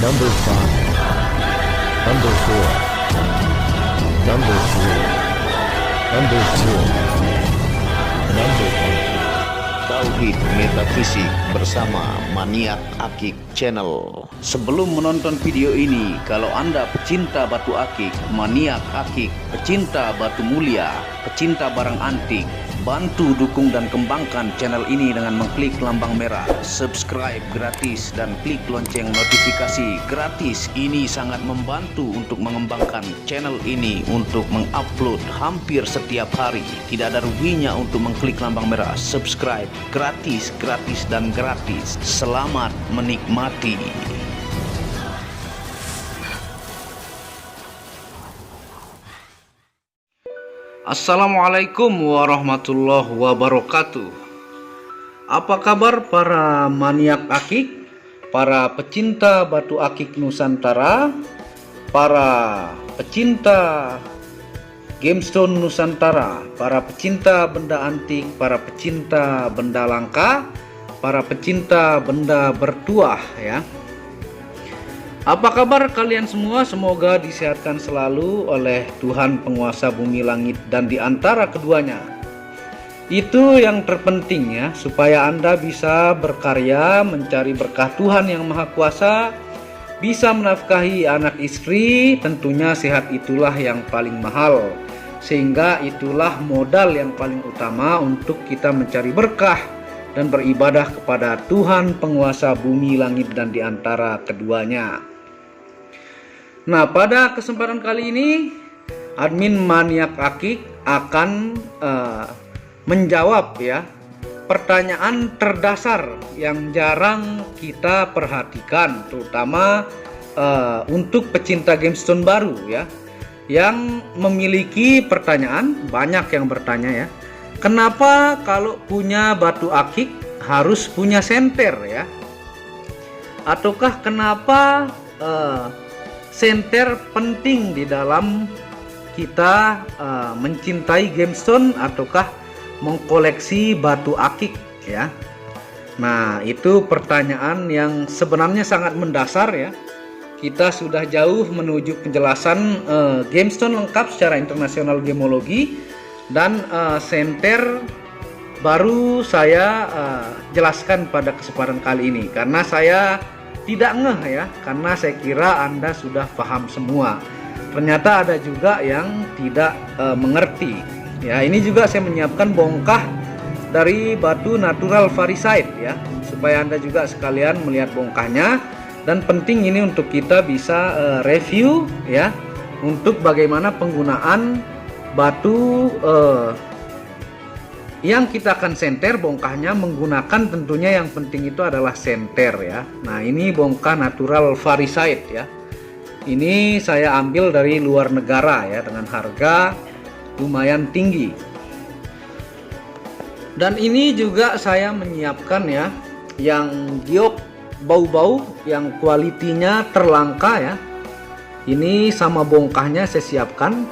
Number 5, Number 4, Number 3, Number 2, Number 1. Tauhid Metafisik bersama Maniak Akik Channel. Sebelum menonton video ini, kalau Anda pecinta batu akik, maniak akik, pecinta batu mulia, pecinta barang antik, bantu dukung dan kembangkan channel ini dengan mengklik lambang merah, subscribe gratis dan klik lonceng notifikasi gratis. Ini sangat membantu untuk mengembangkan channel ini untuk mengupload hampir setiap hari. Tidak ada ruginya untuk mengklik lambang merah, subscribe gratis, gratis dan gratis. Selamat menikmati. Assalamualaikum warahmatullahi wabarakatuh. Apa kabar para maniak akik, para pecinta batu akik Nusantara, para pecinta gemstone Nusantara, para pecinta benda antik, para pecinta benda langka, para pecinta benda bertuah ya. Apa kabar kalian semua? Semoga disehatkan selalu oleh Tuhan penguasa bumi langit dan di antara keduanya. Itu yang terpenting ya, supaya Anda bisa berkarya mencari berkah Tuhan yang Maha Kuasa, bisa menafkahi anak istri. Tentunya sehat itulah yang paling mahal, sehingga itulah modal yang paling utama untuk kita mencari berkah dan beribadah kepada Tuhan penguasa bumi langit dan di antara keduanya. Nah, pada kesempatan kali ini admin Maniak Akik akan menjawab ya pertanyaan terdasar yang jarang kita perhatikan, terutama untuk pecinta gemstone baru ya, yang memiliki pertanyaan. Banyak yang bertanya ya, kenapa kalau punya batu akik harus punya senter ya, ataukah kenapa senter penting di dalam kita mencintai gemstone ataukah mengkoleksi batu akik ya. Nah, itu pertanyaan yang sebenarnya sangat mendasar ya. Kita sudah jauh menuju penjelasan gemstone lengkap secara internasional gemologi, dan senter baru saya jelaskan pada kesempatan kali ini karena saya tidak ngeh ya, karena saya kira Anda sudah paham semua. Ternyata ada juga yang tidak mengerti ya. Ini juga saya menyiapkan bongkah dari batu natural varisite ya, supaya Anda juga sekalian melihat bongkahnya. Dan penting ini untuk kita bisa review ya, untuk bagaimana penggunaan batu yang kita akan senter bongkahnya menggunakan, tentunya yang penting itu adalah senter ya. Nah, ini bongkah natural varisite ya. Ini saya ambil dari luar negara ya, dengan harga lumayan tinggi. Dan ini juga saya menyiapkan ya, yang giok bau-bau yang kualitinya terlangka ya. Ini sama bongkahnya saya siapkan.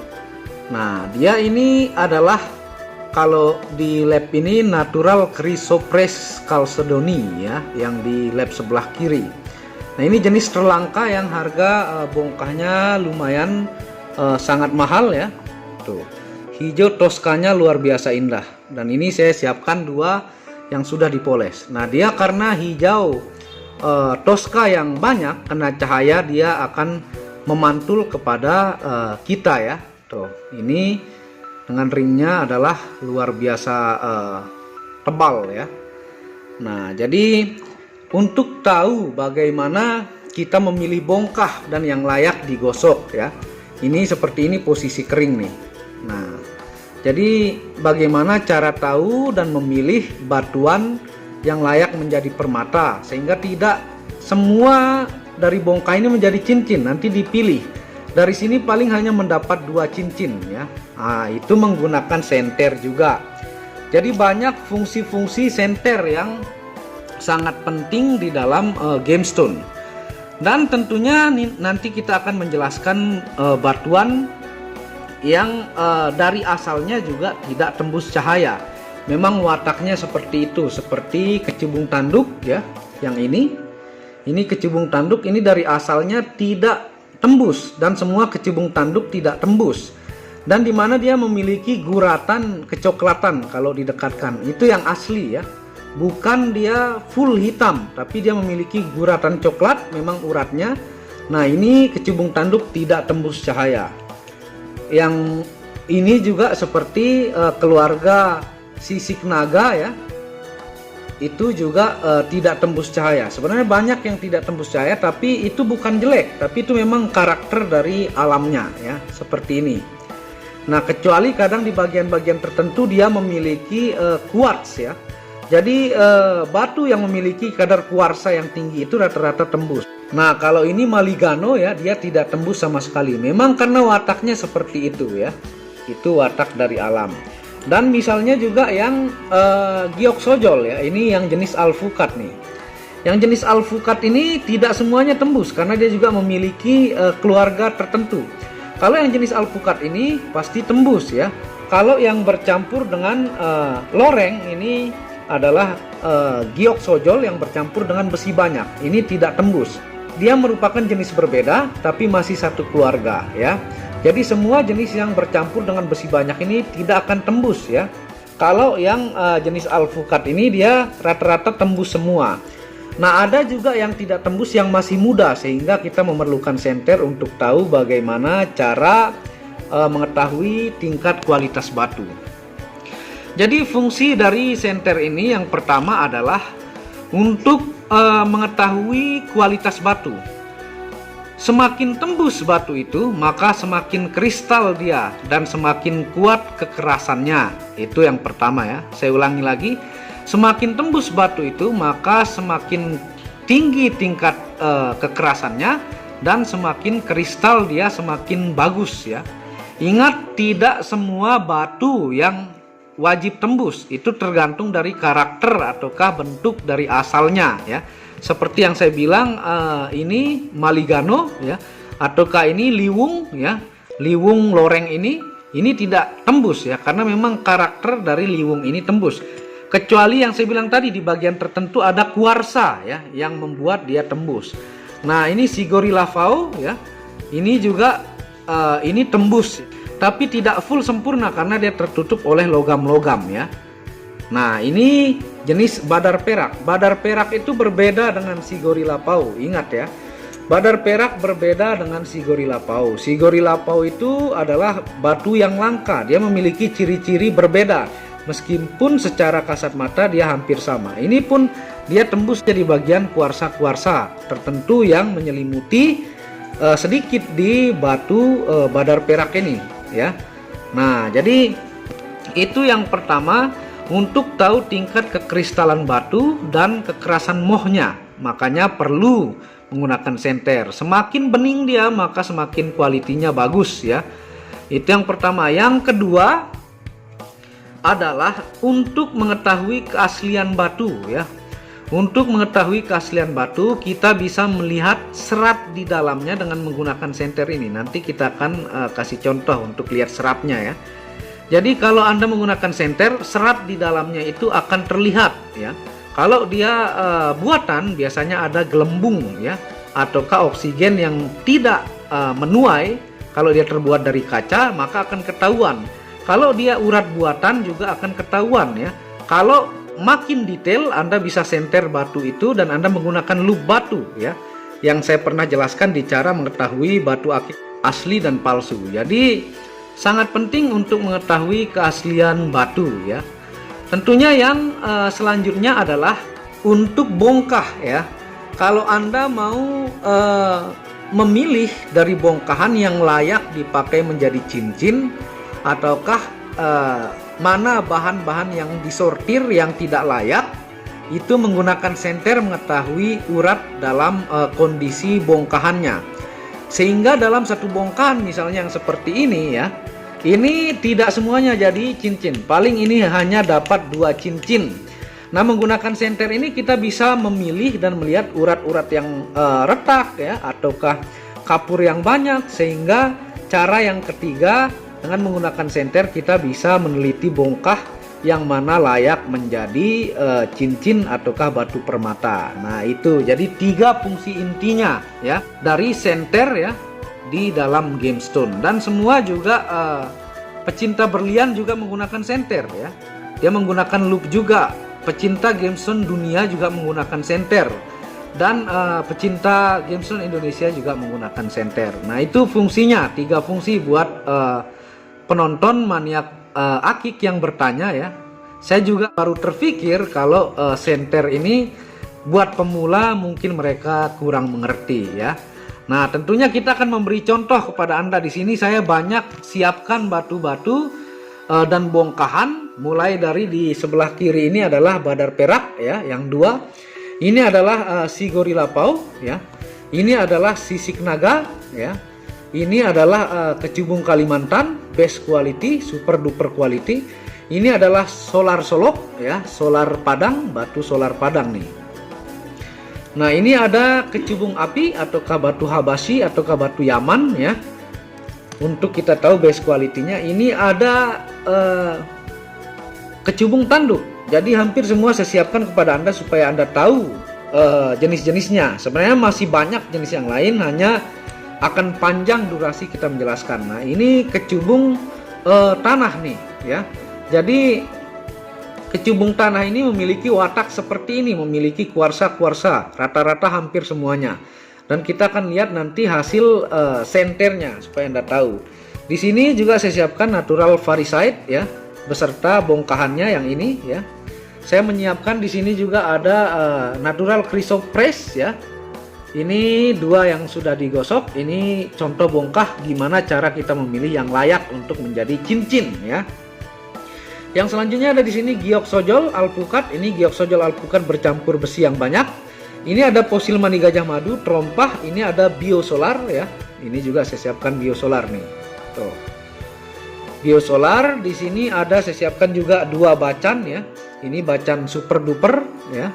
Nah, dia ini adalah, kalau di lab ini natural chrysoprase chalcedony ya, yang di lab sebelah kiri. Nah, ini jenis terlangka yang harga bongkahnya lumayan sangat mahal ya. Tuh, hijau toskanya luar biasa indah. Dan ini saya siapkan dua yang sudah dipoles. Nah, dia karena hijau toska yang banyak kena cahaya, dia akan memantul kepada kita ya. Tuh, ini dengan ringnya adalah luar biasa tebal ya. Nah, jadi untuk tahu bagaimana kita memilih bongkah dan yang layak digosok ya, ini seperti ini posisi kering nih. Nah, jadi bagaimana cara tahu dan memilih batuan yang layak menjadi permata, sehingga tidak semua dari bongkah ini menjadi cincin, nanti dipilih. Dari sini paling hanya mendapat 2 cincin ya. Nah, itu menggunakan senter juga. Jadi banyak fungsi-fungsi senter yang sangat penting di dalam gemstone. Dan tentunya nanti kita akan menjelaskan batuan yang dari asalnya juga tidak tembus cahaya. Memang wataknya seperti itu, seperti kecubung tanduk ya, yang ini. Ini kecubung tanduk ini dari asalnya tidak tembus, dan semua kecubung tanduk tidak tembus. Dan di mana dia memiliki guratan kecoklatan kalau didekatkan. Itu yang asli ya. Bukan dia full hitam, tapi dia memiliki guratan coklat memang uratnya. Nah, ini kecubung tanduk tidak tembus cahaya. Yang ini juga seperti keluarga sisik naga ya. Itu juga tidak tembus cahaya. Sebenarnya banyak yang tidak tembus cahaya, tapi itu bukan jelek, tapi itu memang karakter dari alamnya ya, seperti ini. Nah, kecuali kadang di bagian-bagian tertentu dia memiliki quartz ya. Jadi batu yang memiliki kadar kuarsa yang tinggi itu rata-rata tembus. Nah, kalau ini Maligano ya, dia tidak tembus sama sekali. Memang karena wataknya seperti itu ya. Itu watak dari alam. Dan misalnya juga yang Gyoksojol ya, ini yang jenis alpukat nih. Yang jenis alpukat ini tidak semuanya tembus karena dia juga memiliki keluarga tertentu. Kalau yang jenis alpukat ini pasti tembus ya. Kalau yang bercampur dengan loreng ini adalah Gyoksojol yang bercampur dengan besi banyak. Ini tidak tembus. Dia merupakan jenis berbeda tapi masih satu keluarga ya. Jadi semua jenis yang bercampur dengan besi banyak ini tidak akan tembus ya. Kalau yang jenis alpukat ini dia rata-rata tembus semua. Nah, ada juga yang tidak tembus yang masih muda, sehingga kita memerlukan senter untuk tahu bagaimana cara mengetahui tingkat kualitas batu. Jadi fungsi dari senter ini yang pertama adalah untuk mengetahui kualitas batu. Semakin tembus batu itu, maka semakin kristal dia dan semakin kuat kekerasannya. Itu yang pertama ya. Saya ulangi lagi. Semakin tembus batu itu, maka semakin tinggi tingkat kekerasannya dan semakin kristal dia semakin bagus ya. Ingat, tidak semua batu yang wajib tembus, itu tergantung dari karakter ataukah bentuk dari asalnya ya. Seperti yang saya bilang, ini Maligano ya, ataukah ini Liwung ya, Liwung loreng ini tidak tembus ya, karena memang karakter dari Liwung ini tembus. Kecuali yang saya bilang tadi di bagian tertentu ada kuarsa ya, yang membuat dia tembus. Nah, ini Sigori Lavao ya, ini juga ini tembus, tapi tidak full sempurna karena dia tertutup oleh logam-logam ya. Nah, ini jenis badar perak. Badar perak itu berbeda dengan Sigori Lavao. Ingat ya, badar perak berbeda dengan Sigori Lavao. Sigori Lavao itu adalah batu yang langka. Dia memiliki ciri-ciri berbeda. Meskipun secara kasat mata dia hampir sama. Ini pun dia tembus jadi bagian kuarsa-kuarsa tertentu yang menyelimuti sedikit di batu badar perak ini ya. Nah, jadi itu yang pertama. Untuk tahu tingkat kekristalan batu dan kekerasan mohnya, makanya perlu menggunakan senter. Semakin bening dia, maka semakin kualitinya bagus ya. Itu yang pertama. Yang kedua adalah untuk mengetahui keaslian batu ya. Untuk mengetahui keaslian batu, kita bisa melihat serat di dalamnya dengan menggunakan senter ini. Nanti kita akan kasih contoh untuk lihat seratnya ya. Jadi kalau Anda menggunakan senter, serat di dalamnya itu akan terlihat ya. Kalau dia buatan, biasanya ada gelembung ya, ataukah oksigen yang tidak menuai. Kalau dia terbuat dari kaca, maka akan ketahuan. Kalau dia urat buatan juga akan ketahuan ya. Kalau makin detail, Anda bisa senter batu itu dan Anda menggunakan lup batu ya, yang saya pernah jelaskan di cara mengetahui batu akik asli dan palsu. Jadi sangat penting untuk mengetahui keaslian batu ya. Tentunya yang selanjutnya adalah untuk bongkah ya. Kalau Anda mau memilih dari bongkahan yang layak dipakai menjadi cincin, ataukah mana bahan-bahan yang disortir yang tidak layak, itu menggunakan senter mengetahui urat dalam kondisi bongkahannya. Sehingga dalam satu bongkahan misalnya yang seperti ini ya, ini tidak semuanya jadi cincin, paling ini hanya dapat 2 cincin. Nah, menggunakan senter ini kita bisa memilih dan melihat urat-urat yang retak ya, ataukah kapur yang banyak. Sehingga cara yang ketiga, dengan menggunakan senter kita bisa meneliti bongkah yang mana layak menjadi cincin ataukah batu permata. Nah itu jadi 3 fungsi intinya ya dari senter ya di dalam gemstone, dan semua juga pecinta berlian juga menggunakan senter ya. Dia menggunakan loop juga. Pecinta gemstone dunia juga menggunakan senter, dan pecinta gemstone Indonesia juga menggunakan senter. Nah itu fungsinya, 3 fungsi buat penonton maniak akik yang bertanya ya. Saya juga baru terpikir kalau senter ini buat pemula mungkin mereka kurang mengerti ya. Nah tentunya kita akan memberi contoh kepada Anda. Di sini saya banyak siapkan batu-batu dan bongkahan. Mulai dari di sebelah kiri ini adalah badar perak ya, yang 2. Ini adalah si gorilla paw ya. Ini adalah sisik naga ya. Ini adalah kecubung Kalimantan, best quality, super duper quality. Ini adalah solar solok ya, solar padang, batu solar padang nih. Nah ini ada kecubung api ataukah batu Habashi ataukah batu Yaman ya. Untuk kita tahu best quality-nya. Ini ada kecubung tanduk. Jadi hampir semua saya siapkan kepada Anda supaya Anda tahu jenis-jenisnya. Sebenarnya masih banyak jenis yang lain, hanya akan panjang durasi kita menjelaskan. Nah ini kecubung tanah nih ya. Jadi kecubung tanah ini memiliki watak seperti ini, memiliki kuarsa-kuarsa, rata-rata hampir semuanya. Dan kita akan lihat nanti hasil senternya supaya Anda tahu. Di sini juga saya siapkan natural variscite ya, beserta bongkahannya yang ini ya. Saya menyiapkan di sini juga ada natural chrysoprase ya. Ini 2 yang sudah digosok. Ini contoh bongkah gimana cara kita memilih yang layak untuk menjadi cincin ya. Yang selanjutnya ada di sini giok sojol alpukat. Ini giok sojol alpukat bercampur besi yang banyak. Ini ada fosil mani gajah madu, terompah. Ini ada biosolar ya. Ini juga saya siapkan biosolar nih. Tuh. Biosolar di sini ada saya siapkan juga 2 bacan ya. Ini bacan super duper ya,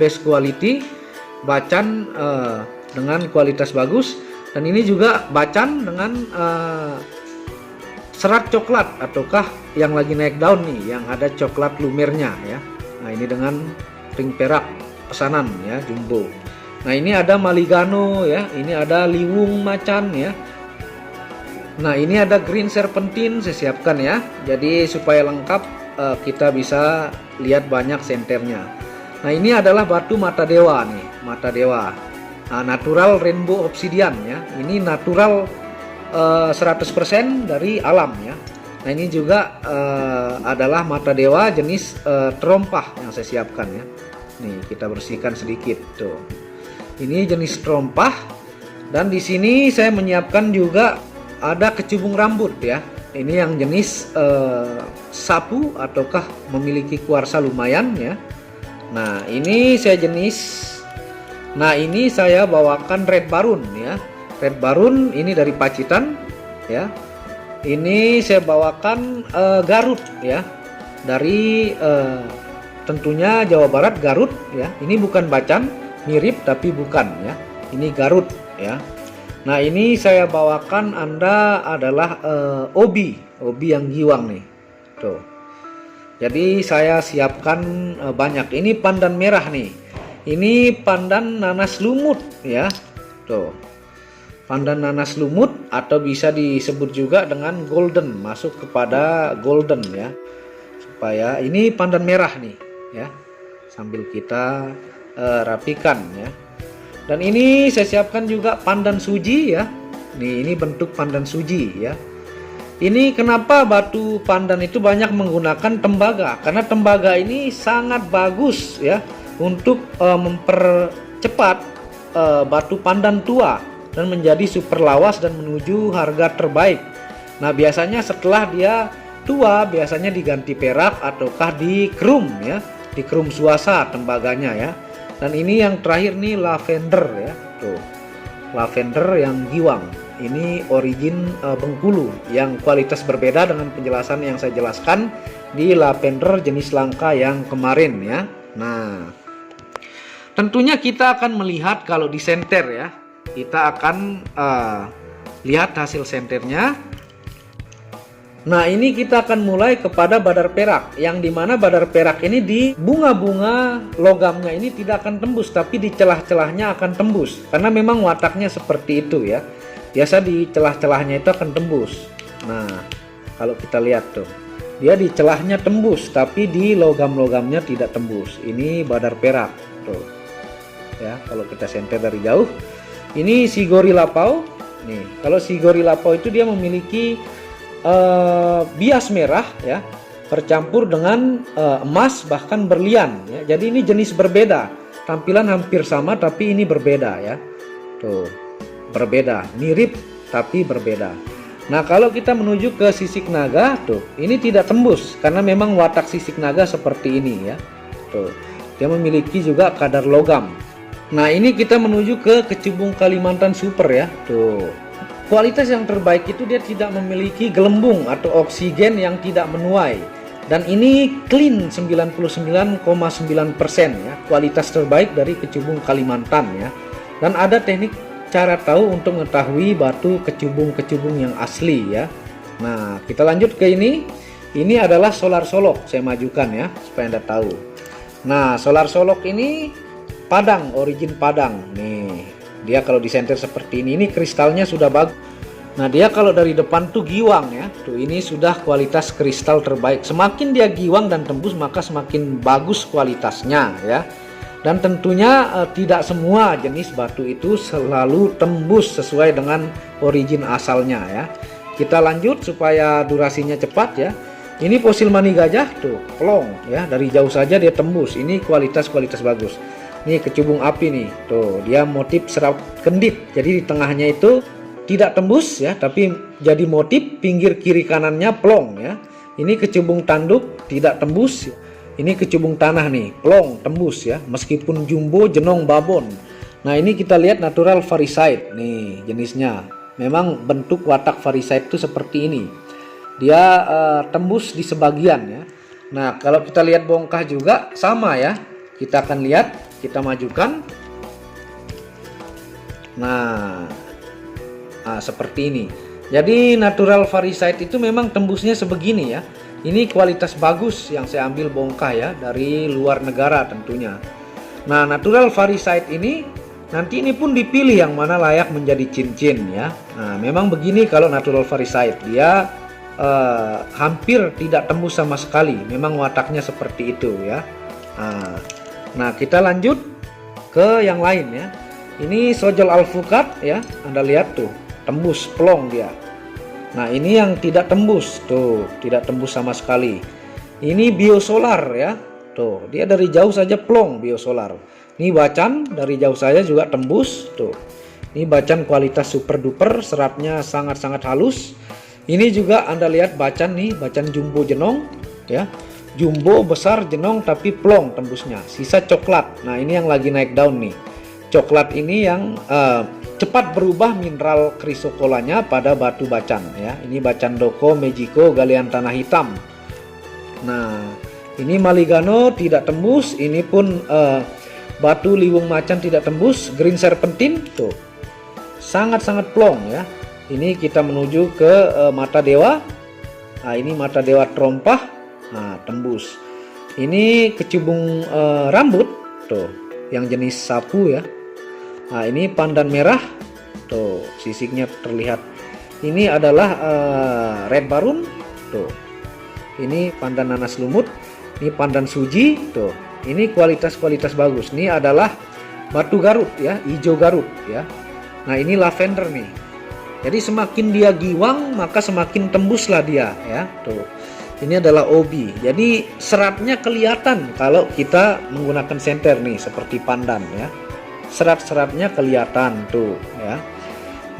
best quality, bacan dengan kualitas bagus, dan ini juga bacan dengan serat coklat ataukah yang lagi naik daun nih, yang ada coklat lumernya ya. Nah ini dengan ring perak pesanan ya, jumbo. Nah ini ada maligano ya, ini ada liwung macan ya. Nah ini ada green serpentine saya siapkan ya. Jadi supaya lengkap kita bisa lihat banyak senternya. Nah ini adalah batu mata dewa nih, mata dewa. Nah, natural rainbow obsidian ya. Ini natural 100% dari alam ya. Nah ini juga adalah mata dewa jenis terompah yang saya siapkan ya. Nih kita bersihkan sedikit tuh. Ini jenis terompah, dan di sini saya menyiapkan juga ada kecubung rambut ya. Ini yang jenis sapu ataukah memiliki kuarsa lumayan ya. Nah ini saya bawakan red barun ya. Red barun ini dari Pacitan ya. Ini saya bawakan Garut ya, dari tentunya Jawa Barat, Garut ya. Ini bukan bacan, mirip tapi bukan ya. Ini Garut ya. Nah ini saya bawakan Anda adalah obi yang giwang nih tuh. Jadi saya siapkan banyak. Ini pandan merah nih. Ini pandan nanas lumut ya tuh. Pandan nanas lumut atau bisa disebut juga dengan golden, masuk kepada golden ya. Supaya ini pandan merah nih ya. Sambil kita rapikan ya. Dan ini saya siapkan juga pandan suji ya. Nih ini bentuk pandan suji ya. Ini kenapa batu pandan itu banyak menggunakan tembaga? Karena tembaga ini sangat bagus ya untuk mempercepat batu pandan tua dan menjadi super lawas dan menuju harga terbaik. Nah biasanya setelah dia tua biasanya diganti perak ataukah dikerum ya, dikerum suasa tembaganya ya. Dan ini yang terakhir nih lavender ya tuh, lavender yang giwang. Ini origin Bengkulu yang kualitas berbeda dengan penjelasan yang saya jelaskan di lavender jenis langka yang kemarin ya. Nah tentunya kita akan melihat kalau di senter ya, kita akan lihat hasil senternya. Nah, ini kita akan mulai kepada badar perak, yang dimana badar perak ini di bunga-bunga logamnya ini tidak akan tembus, tapi di celah-celahnya akan tembus, karena memang wataknya seperti itu ya. Biasa di celah-celahnya itu akan tembus. Nah, kalau kita lihat tuh, dia di celahnya tembus, tapi di logam-logamnya tidak tembus. Ini badar perak tuh ya. Kalau kita senter dari jauh, ini si gorilapau nih. Kalau si gorilapau itu dia memiliki bias merah ya, bercampur dengan emas bahkan berlian ya. Jadi ini jenis berbeda, tampilan hampir sama tapi ini berbeda ya. Tuh, berbeda, mirip tapi berbeda. Nah, kalau kita menuju ke sisik naga tuh, ini tidak tembus karena memang watak sisik naga seperti ini ya. Tuh, dia memiliki juga kadar logam. Nah, ini kita menuju ke kecubung Kalimantan Super ya. Tuh, kualitas yang terbaik itu dia tidak memiliki gelembung atau oksigen yang tidak menuai, dan ini clean 99,9% ya, kualitas terbaik dari kecubung Kalimantan ya. Dan ada teknik cara tahu untuk mengetahui batu kecubung-kecubung yang asli ya. Nah, kita lanjut ke ini. Ini adalah solar solok, saya majukan ya supaya Anda tahu. Nah, solar solok ini Padang, origin Padang nih. Dia kalau disenter seperti ini kristalnya sudah bagus. Nah, dia kalau dari depan tuh giwang ya. Tuh, ini sudah kualitas kristal terbaik. Semakin dia giwang dan tembus, maka semakin bagus kualitasnya ya. Dan tentunya tidak semua jenis batu itu selalu tembus sesuai dengan origin asalnya ya. Kita lanjut supaya durasinya cepat ya. Ini fosil mani gajah tuh, plong ya. Dari jauh saja dia tembus. Ini kualitas bagus. Ini kecubung api nih, tuh dia motif serap kendit, jadi di tengahnya itu tidak tembus ya, tapi jadi motif, pinggir kiri kanannya plong ya. Ini kecubung tanduk tidak tembus, ini kecubung tanah nih, plong tembus ya, meskipun jumbo, jenong, babon. Nah, ini kita lihat natural varisite nih jenisnya, memang bentuk watak varisite itu seperti ini, dia tembus di sebagian ya. Nah, kalau kita lihat bongkah juga sama ya, kita akan lihat. Kita majukan. Nah, seperti ini. Jadi natural varisite itu memang tembusnya sebegini ya. Ini kualitas bagus yang saya ambil bongkah ya, dari luar negara tentunya. Nah, natural varisite ini nanti ini pun dipilih yang mana layak menjadi cincin ya. Nah, memang begini kalau natural varisite, dia hampir tidak tembus sama sekali. Memang wataknya seperti itu ya. Nah, kita lanjut ke yang lain ya. Ini sojol alpukat ya, Anda lihat tuh, tembus plong dia. Nah, ini yang tidak tembus tuh, tidak tembus sama sekali. Ini biosolar ya, tuh dia dari jauh saja plong biosolar. Ini bacan dari jauh saja juga tembus tuh. Ini bacan kualitas super duper, seratnya sangat-sangat halus. Ini juga Anda lihat bacan nih, bacan jumbo jenong ya. Jumbo besar jenong tapi plong tembusnya. Sisa coklat. Nah, ini yang lagi naik daun nih. Coklat ini yang cepat berubah mineral krisokolanya pada batu bacan ya. Ini bacan doko, mejiko, galian tanah hitam. Nah, ini maligano tidak tembus. Ini pun batu liwung macan tidak tembus. Green serpentine tuh, sangat-sangat plong ya. Ini kita menuju ke mata dewa. Nah, ini mata dewa trompah. Nah, tembus. Ini kecubung rambut tuh, yang jenis sapu ya. Nah, ini pandan merah tuh, sisiknya terlihat. Ini adalah red barun tuh. Ini pandan nanas lumut. Ini pandan suji tuh. Ini kualitas bagus. Ini adalah batu Garut ya, hijau Garut ya. Nah, ini lavender nih. Jadi semakin dia giwang maka semakin tembuslah dia ya. Tuh. Ini adalah obi. Jadi seratnya kelihatan kalau kita menggunakan senter nih seperti pandan ya. Serat-seratnya kelihatan tuh ya.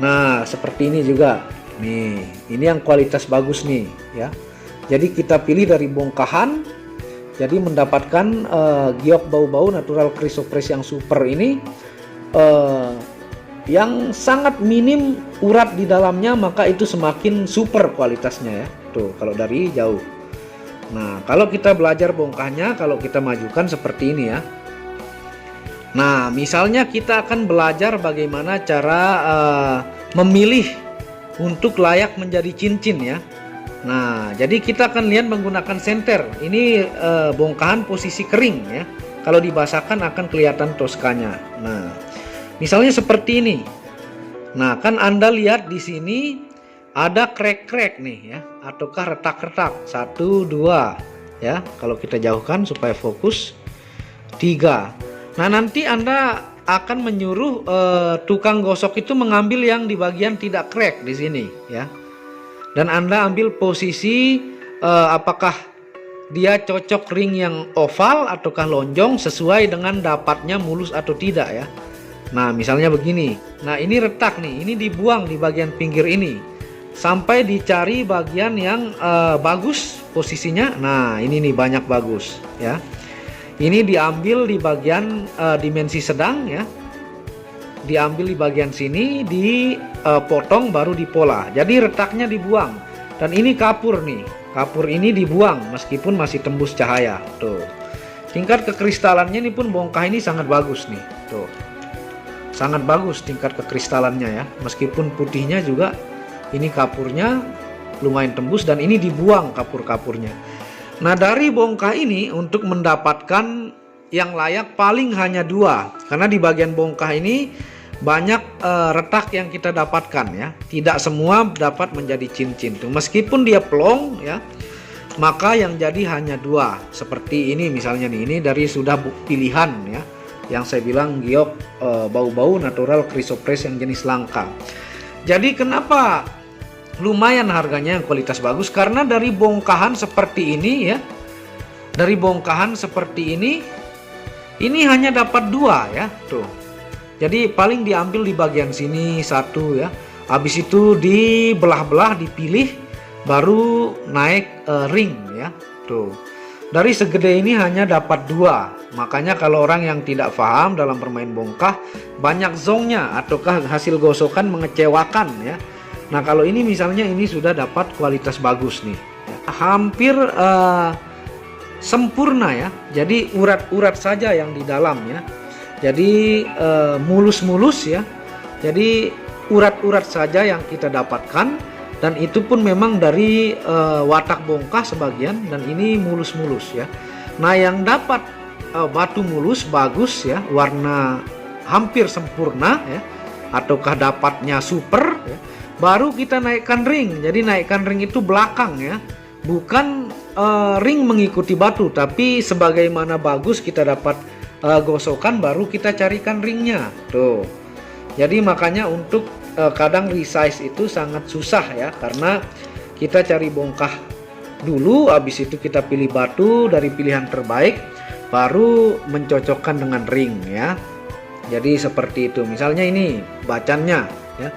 Nah, seperti ini juga. Nih, ini yang kualitas bagus nih ya. Jadi kita pilih dari bongkahan. Jadi mendapatkan giok bau-bau natural chrysoprase yang super ini yang sangat minim urat di dalamnya, maka itu semakin super kualitasnya ya. Tuh, kalau dari jauh. Nah, kalau kita belajar bongkahnya, kalau kita majukan seperti ini ya. Nah, misalnya kita akan belajar bagaimana cara memilih untuk layak menjadi cincin ya. Nah, jadi kita akan lihat menggunakan senter. Ini bongkahan posisi kering ya. Kalau dibasahkan akan kelihatan toskanya. Nah, misalnya seperti ini. Nah, kan Anda lihat di sini ada krek-krek nih ya, ataukah retak-retak. 1, 2 ya. Kalau kita jauhkan supaya fokus. 3. Nah, nanti Anda akan menyuruh tukang gosok itu mengambil yang di bagian tidak krek di sini ya. Dan Anda ambil posisi apakah dia cocok ring yang oval ataukah lonjong sesuai dengan dapatnya mulus atau tidak ya. Nah, misalnya begini. Nah, ini retak nih, ini dibuang di bagian pinggir ini sampai dicari bagian yang bagus posisinya. Nah, ini nih banyak bagus ya. Ini diambil di bagian dimensi sedang ya. Diambil di bagian sini, dipotong baru dipola. Jadi retaknya dibuang. Dan ini kapur nih. Kapur ini dibuang meskipun masih tembus cahaya. Tuh. Tingkat kekristalannya ini pun bongkah ini sangat bagus nih. Tuh. Sangat bagus tingkat kekristalannya ya. Meskipun putihnya juga ini kapurnya lumayan tembus dan ini dibuang kapur-kapurnya. Nah, dari bongkah ini untuk mendapatkan yang layak paling hanya 2. Karena di bagian bongkah ini banyak retak yang kita dapatkan ya. Tidak semua dapat menjadi cincin tuh. Meskipun dia plong ya, maka yang jadi hanya 2. Seperti ini misalnya nih, ini dari sudah pilihan ya. Yang saya bilang giok bau-bau natural chrysoprase yang jenis langka. Jadi kenapa lumayan harganya yang kualitas bagus? Karena dari bongkahan seperti ini ya. Dari bongkahan seperti ini hanya dapat 2 ya. Tuh. Jadi paling diambil di bagian sini 1 ya. Habis itu dibelah-belah, dipilih, baru naik ring ya. Tuh. Dari segede ini hanya dapat 2. Makanya kalau orang yang tidak paham dalam bermain bongkah, banyak zongnya ataukah hasil gosokan mengecewakan ya. Nah, kalau ini misalnya ini sudah dapat kualitas bagus nih. Hampir sempurna ya. Jadi urat-urat saja yang di dalam ya. Jadi mulus-mulus ya. Jadi urat-urat saja yang kita dapatkan, dan itu pun memang dari watak bongkah sebagian, dan ini mulus-mulus ya. Nah, yang dapat batu mulus bagus ya, warna hampir sempurna ya, ataukah dapatnya super ya, baru kita naikkan ring. Jadi naikkan ring itu belakang ya, bukan ring mengikuti batu, tapi sebagaimana bagus kita dapat gosokan baru kita carikan ringnya tuh. Jadi makanya untuk kadang resize itu sangat susah ya, karena kita cari bongkah dulu, habis itu kita pilih batu dari pilihan terbaik, baru mencocokkan dengan ring ya. Jadi seperti itu. Misalnya ini bacannya ya.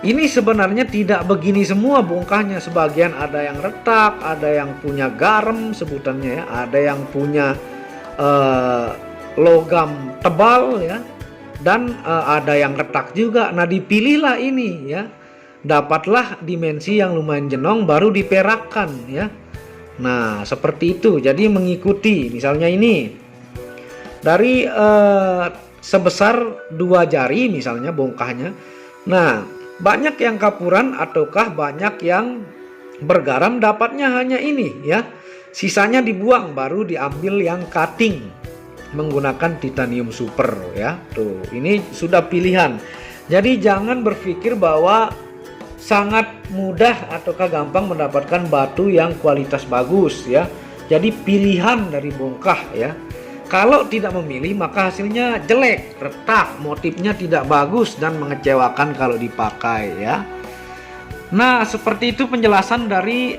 Ini sebenarnya tidak begini semua bongkahnya. Sebagian ada yang retak, ada yang punya garam sebutannya ya, ada yang punya logam tebal ya, dan ada yang retak juga. Nah, dipilihlah ini ya, dapatlah dimensi yang lumayan jenong, baru diperakkan ya. Nah, seperti itu. Jadi mengikuti misalnya ini dari sebesar 2 jari misalnya bongkahnya. Nah, banyak yang kapuran ataukah banyak yang bergaram, dapatnya hanya ini ya. Sisanya dibuang, baru diambil yang cutting menggunakan titanium super ya. Tuh, ini sudah pilihan. Jadi jangan berpikir bahwa sangat mudah ataukah gampang mendapatkan batu yang kualitas bagus ya. Jadi pilihan dari bongkah ya. Kalau tidak memilih maka hasilnya jelek, retak, motifnya tidak bagus dan mengecewakan kalau dipakai ya. Nah, seperti itu penjelasan dari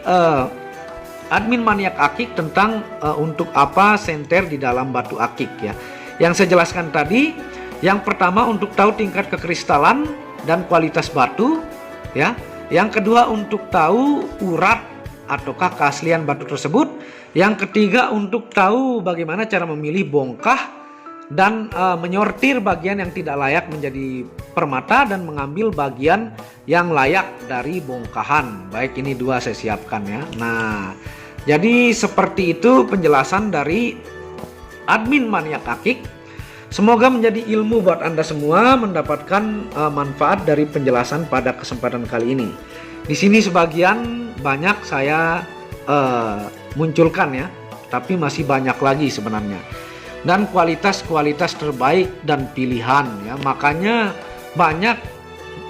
admin maniak akik tentang untuk apa senter di dalam batu akik ya. Yang saya jelaskan tadi, yang pertama untuk tahu tingkat kekristalan dan kualitas batu ya. Yang kedua untuk tahu urat ataukah keaslian batu tersebut. Yang ketiga untuk tahu bagaimana cara memilih bongkah dan menyortir bagian yang tidak layak menjadi permata dan mengambil bagian yang layak dari bongkahan. Baik, ini 2 saya siapkan ya. Nah, jadi seperti itu penjelasan dari admin maniak akik. Semoga menjadi ilmu buat Anda semua, mendapatkan manfaat dari penjelasan pada kesempatan kali ini. Di sini sebagian banyak saya munculkan ya, tapi masih banyak lagi sebenarnya. Dan kualitas-kualitas terbaik dan pilihan ya, makanya banyak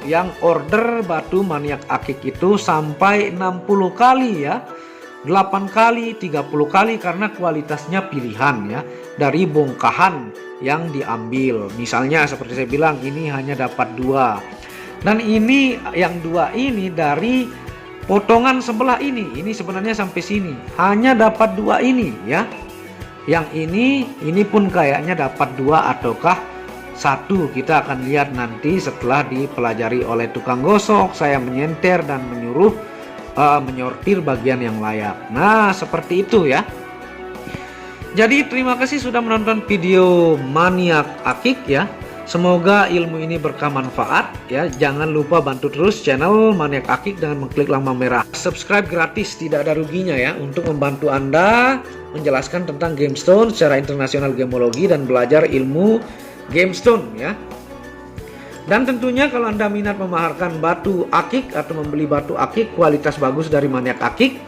yang order batu maniak akik itu sampai 60 kali ya, 8 kali, 30 kali, karena kualitasnya pilihan ya, dari bongkahan yang diambil. Misalnya seperti saya bilang, ini hanya dapat 2, dan ini yang 2 ini dari potongan sebelah ini sebenarnya sampai sini hanya dapat 2 ini ya. Yang ini pun kayaknya dapat 2 ataukah 1, kita akan lihat nanti setelah dipelajari oleh tukang gosok. Saya menyenter dan menyuruh menyortir bagian yang layak. Nah, seperti itu ya. Jadi terima kasih sudah menonton video maniak akik ya. Semoga ilmu ini berkah manfaat ya. Jangan lupa bantu terus channel maniak akik dengan mengklik lambang merah. Subscribe gratis, tidak ada ruginya ya, untuk membantu Anda menjelaskan tentang gemstone secara internasional gemologi dan belajar ilmu gemstone ya. Dan tentunya kalau Anda minat memaharkan batu akik atau membeli batu akik kualitas bagus dari maniak akik,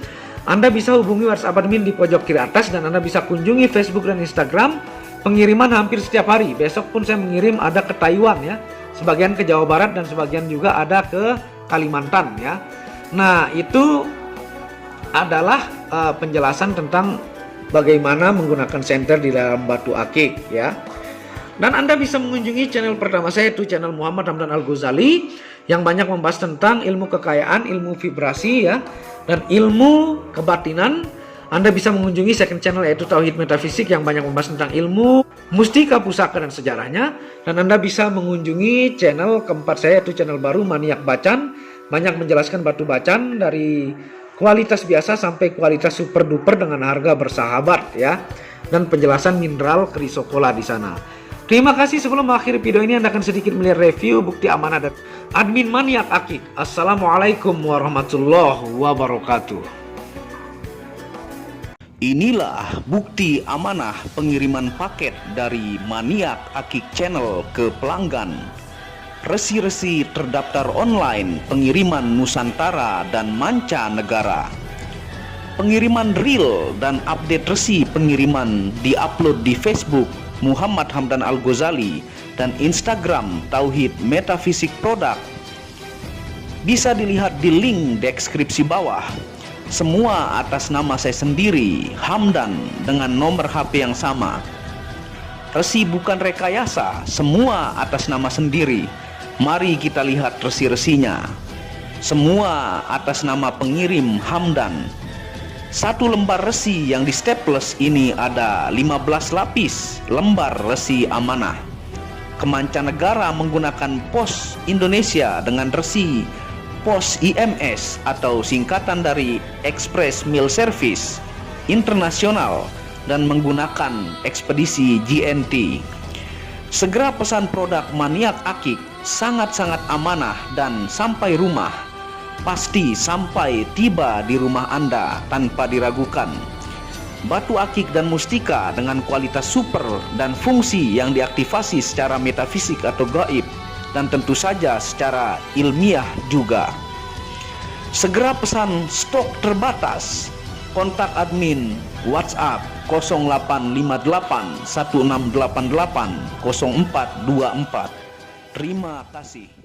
Anda bisa hubungi WhatsApp admin di pojok kiri atas, dan Anda bisa kunjungi Facebook dan Instagram. Pengiriman hampir setiap hari. Besok pun saya mengirim ada ke Taiwan ya, sebagian ke Jawa Barat dan sebagian juga ada ke Kalimantan ya. Nah, itu adalah penjelasan tentang bagaimana menggunakan senter di dalam batu akik ya. Dan Anda bisa mengunjungi channel pertama saya, yaitu channel Muhammad Hamdan Al-Ghazali, yang banyak membahas tentang ilmu kekayaan, ilmu vibrasi ya, dan ilmu kebatinan. Anda bisa mengunjungi second channel, yaitu Tauhid Metafisik, yang banyak membahas tentang ilmu mustika, pusaka, dan sejarahnya. Dan Anda bisa mengunjungi channel keempat saya, yaitu channel baru Maniak Bacan, banyak menjelaskan batu bacan dari kualitas biasa sampai kualitas super duper dengan harga bersahabat ya, dan penjelasan mineral krisokola di sana. Terima kasih. Sebelum mengakhiri video ini, Anda akan sedikit melihat review bukti amanah dan admin maniak akik. Assalamualaikum warahmatullahi wabarakatuh. Inilah bukti amanah pengiriman paket dari Maniak Akik Channel ke pelanggan. Resi-resi terdaftar online pengiriman Nusantara dan mancanegara. Pengiriman real dan update resi pengiriman diupload di Facebook Muhammad Hamdan Al-Ghazali dan Instagram Tauhid Metafisik Produk. Bisa dilihat di link deskripsi bawah. Semua atas nama saya sendiri, Hamdan, dengan nomor HP yang sama. Resi bukan rekayasa, semua atas nama sendiri. Mari kita lihat resi-resinya. Semua atas nama pengirim Hamdan. Satu lembar resi yang di staples ini ada 15 lapis lembar resi amanah. Kemancanegara menggunakan pos Indonesia dengan resi pos IMS atau singkatan dari Express Mail Service Internasional dan menggunakan ekspedisi GNT. Segera pesan produk Maniak Akik, sangat-sangat amanah dan sampai rumah. Pasti sampai tiba di rumah Anda tanpa diragukan. Batu akik dan mustika dengan kualitas super dan fungsi yang diaktifasi secara metafisik atau gaib, dan tentu saja secara ilmiah juga. Segera pesan, stok terbatas. Kontak admin WhatsApp 0858 1688 0424. Terima kasih.